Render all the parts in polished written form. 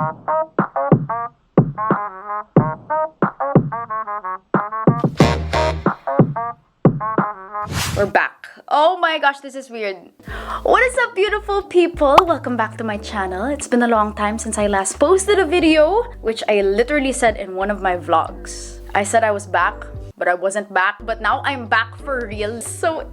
We're back. Oh my gosh, this is weird. What is up, beautiful people? Welcome back to my channel. It's been a long time since I last posted a video, which I literally said in one of my vlogs. I said I was back, but I wasn't back, but now I'm back for real. So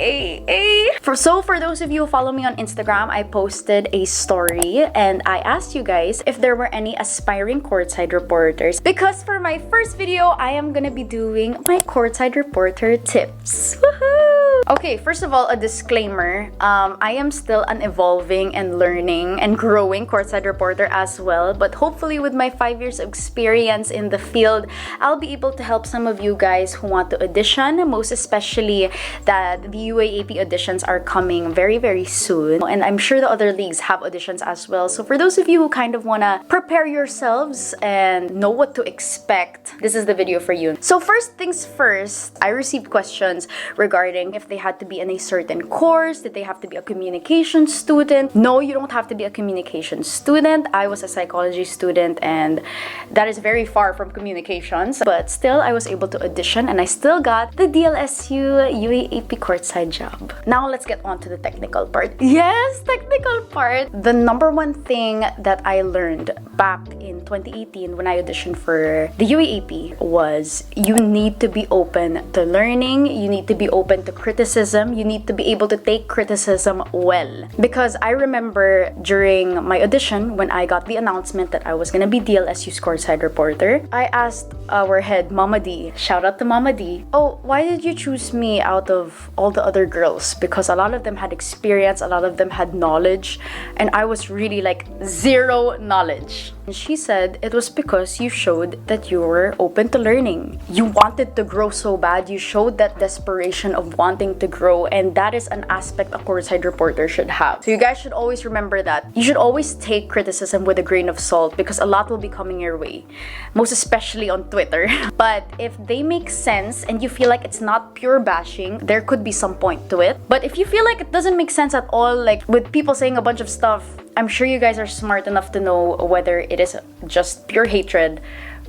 for those of you who follow me on Instagram, I posted a story and I asked you guys if there were any aspiring courtside reporters, because for my first video I am gonna be doing my courtside reporter tips. Woohoo! Okay, first of all, a disclaimer. I am still an evolving and learning and growing courtside reporter as well, but hopefully with my 5 years of experience in the field, I'll be able to help some of you guys who want to audition, most especially that the UAAP auditions are coming very, very soon. And I'm sure the other leagues have auditions as well. So for those of you who kind of want to prepare yourselves and know what to expect, this is the video for you. So first things first, I received questions regarding if they had to be in a certain course, did they have to be a communication student? No, you don't have to be a communication student. I was a psychology student and that is very far from communications, but still I was able to audition and I still got the DLSU UAAP courtside job. Now let's get on to the technical part. Yes, technical part. The number one thing that I learned back in 2018 when I auditioned for the UAAP was you need to be open to learning, you need to be open to criticism, you need to be able to take criticism well. Because I remember during my audition, when I got the announcement that I was gonna be DLSU's courtside reporter, I asked our head, Mama D, shout out to Mama D, oh, why did you choose me out of all the other girls? Because a lot of them had experience, a lot of them had knowledge, and I was really like zero knowledge. And she said it was because you showed that you were open to learning. You wanted to grow so bad, you showed that desperation of wanting to grow, and that is an aspect a courtside reporter should have. So you guys should always remember that. You should always take criticism with a grain of salt because a lot will be coming your way, most especially on Twitter. But if they make sense and you feel like it's not pure bashing, there could be some point to it. But if you feel like it doesn't make sense at all, like with people saying a bunch of stuff, I'm sure you guys are smart enough to know whether it is just pure hatred,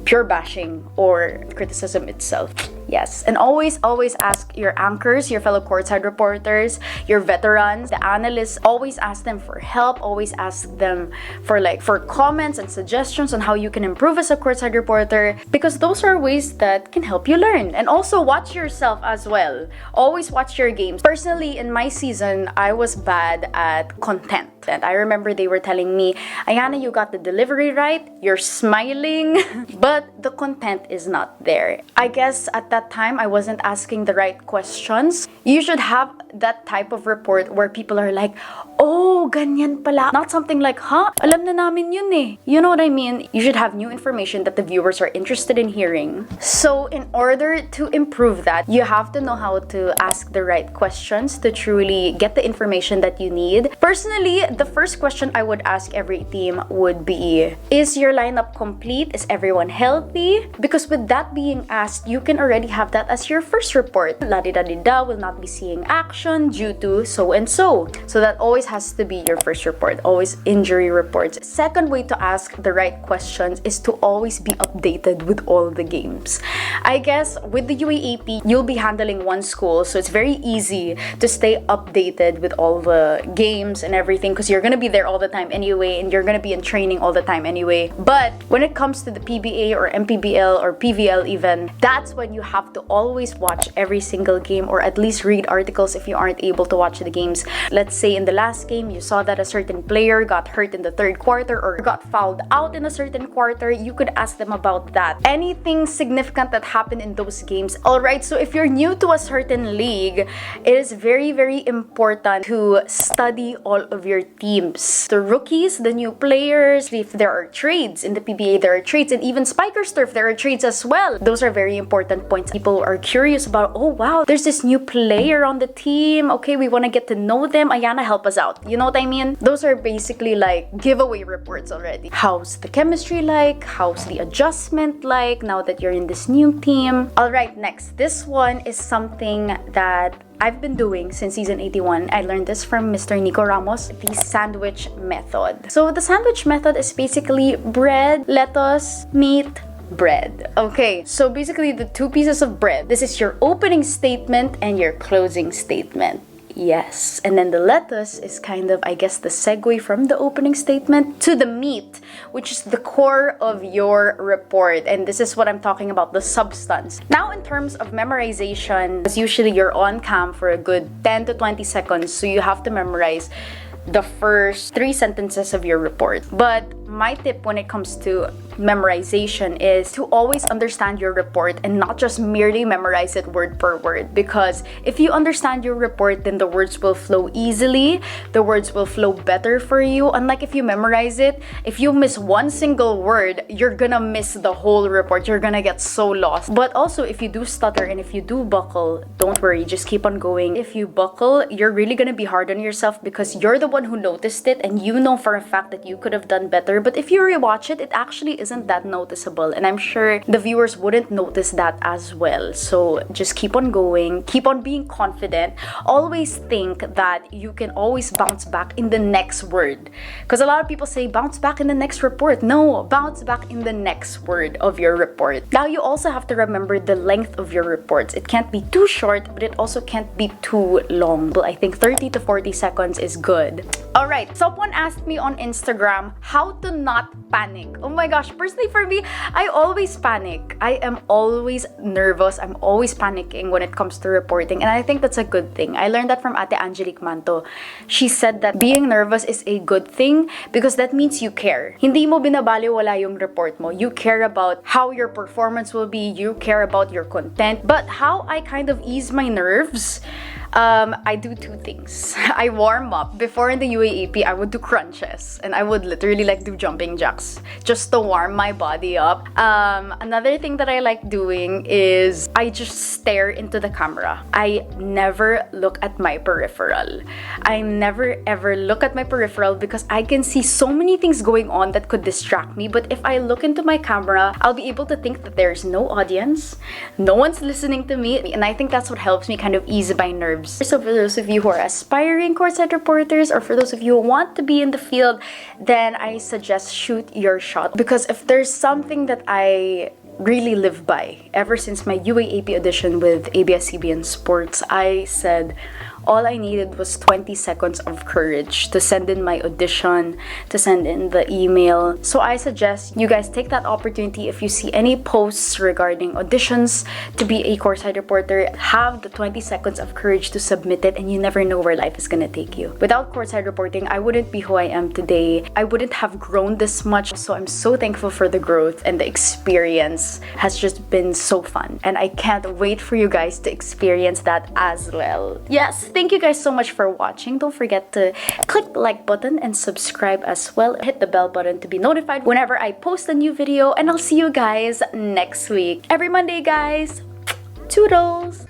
pure bashing, or criticism itself. Yes, and always ask your anchors, your fellow courtside reporters, your veterans, the analysts, always ask them for help, always ask them for comments and suggestions on how you can improve as a courtside reporter, because those are ways that can help you learn. And also watch yourself as well. Always watch your games. Personally, in my season, I was bad at content. And I remember they were telling me, Aiyana, you got the delivery right, you're smiling, but the content is not there. I guess at that time, I wasn't asking the right questions. You should have that type of report where people are like, oh, ganyan pala. Not something like, huh? Alam na namin yun eh. You know what I mean? You should have new information that the viewers are interested in hearing. So in order to improve that, you have to know how to ask the right questions to truly get the information that you need. Personally, the first question I would ask every team would be, is your lineup complete? Is everyone healthy? Because with that being asked, you can already have that as your first report. La-di-da-di-da will not be seeing action due to so and so. So that always has to be your first report. Always injury reports. Second way to ask the right questions is to always be updated with all the games. I guess with the UAAP, you'll be handling one school, so it's very easy to stay updated with all the games and everything because you're gonna be there all the time anyway, and you're gonna be in training all the time anyway. But when it comes to the PBA or MPBL or PVL even, that's when you have to always watch every single game, or at least read articles if you aren't able to watch the games. Let's say in the last game, you saw that a certain player got hurt in the third quarter or got fouled out in a certain quarter, you could ask them about that. Anything significant that happened in those games. Alright, so if you're new to a certain league, it is very, very important to study all of your teams. The rookies, the new players, if there are trades in the PBA, there are trades, and even Spiker's Turf, there are trades as well. Those are very important points. People are curious about, oh wow, there's this new player on the team. Okay, we want to get to know them. Aiyana, help us out. You know what I mean? Those are basically like giveaway reports already. How's the chemistry like? How's the adjustment like now that you're in this new team? Alright, next. This one is something that I've been doing since season 81. I learned this from Mr. Nico Ramos, the sandwich method. So the sandwich method is basically bread, lettuce, meat, bread. Okay, so basically the two pieces of bread. This is your opening statement and your closing statement. Yes, and then the lettuce is kind of, I guess, the segue from the opening statement to the meat, which is the core of your report. And this is what I'm talking about, the substance. Now, in terms of memorization, as usually you're on cam for a good 10 to 20 seconds, so you have to memorize the first 3 sentences of your report. But my tip when it comes to memorization is to always understand your report and not just merely memorize it word per word, because if you understand your report, then the words will flow easily, the words will flow better for you. Unlike if you memorize it, if you miss one single word, you're gonna miss the whole report, you're gonna get so lost. But also, if you do stutter and if you do buckle, don't worry, just keep on going. If you buckle, you're really gonna be hard on yourself because you're the one who noticed it and you know for a fact that you could have done better. But if you rewatch it, it actually isn't that noticeable, and I'm sure the viewers wouldn't notice that as well. So just keep on going, keep on being confident. Always think that you can always bounce back in the next word, because a lot of people say bounce back in the next report. No, bounce back in the next word of your report. Now you also have to remember the length of your reports. It can't be too short, but it also can't be too long. I think 30 to 40 seconds is good. Alright, someone asked me on Instagram how to not panic. Oh my gosh, personally for me, I always panic. I am always nervous. I'm always panicking when it comes to reporting, and I think that's a good thing. I learned that from Ate Angelique Manto. She said that being nervous is a good thing because that means you care. Hindi mo binabaliwala yung report mo. You care about how your performance will be. You care about your content. But how I kind of ease my nerves, I do 2 things. I warm up. Before in the UAAP, I would do crunches and I would literally like do jumping jacks just to warm my body up. Another thing that I like doing is I just stare into the camera. I never look at my peripheral. I never ever look at my peripheral because I can see so many things going on that could distract me. But if I look into my camera, I'll be able to think that there's no audience, no one's listening to me, and I think that's what helps me kind of ease my nerves. So for those of you who are aspiring courtside reporters, or for those of you who want to be in the field, then I suggest shoot your shot. Because if there's something that I really live by ever since my UAAP audition with ABS-CBN Sports, I said all I needed was 20 seconds of courage to send in my audition, to send in the email. So I suggest you guys take that opportunity. If you see any posts regarding auditions to be a courtside reporter, have the 20 seconds of courage to submit it, and you never know where life is gonna take you. Without courtside reporting, I wouldn't be who I am today. I wouldn't have grown this much. So I'm so thankful for the growth, and the experience has just been so fun. And I can't wait for you guys to experience that as well. Yes, thank you guys so much for watching. Don't forget to click the like button and subscribe as well. Hit the bell button to be notified whenever I post a new video, and I'll see you guys next week. Every Monday, guys. Toodles!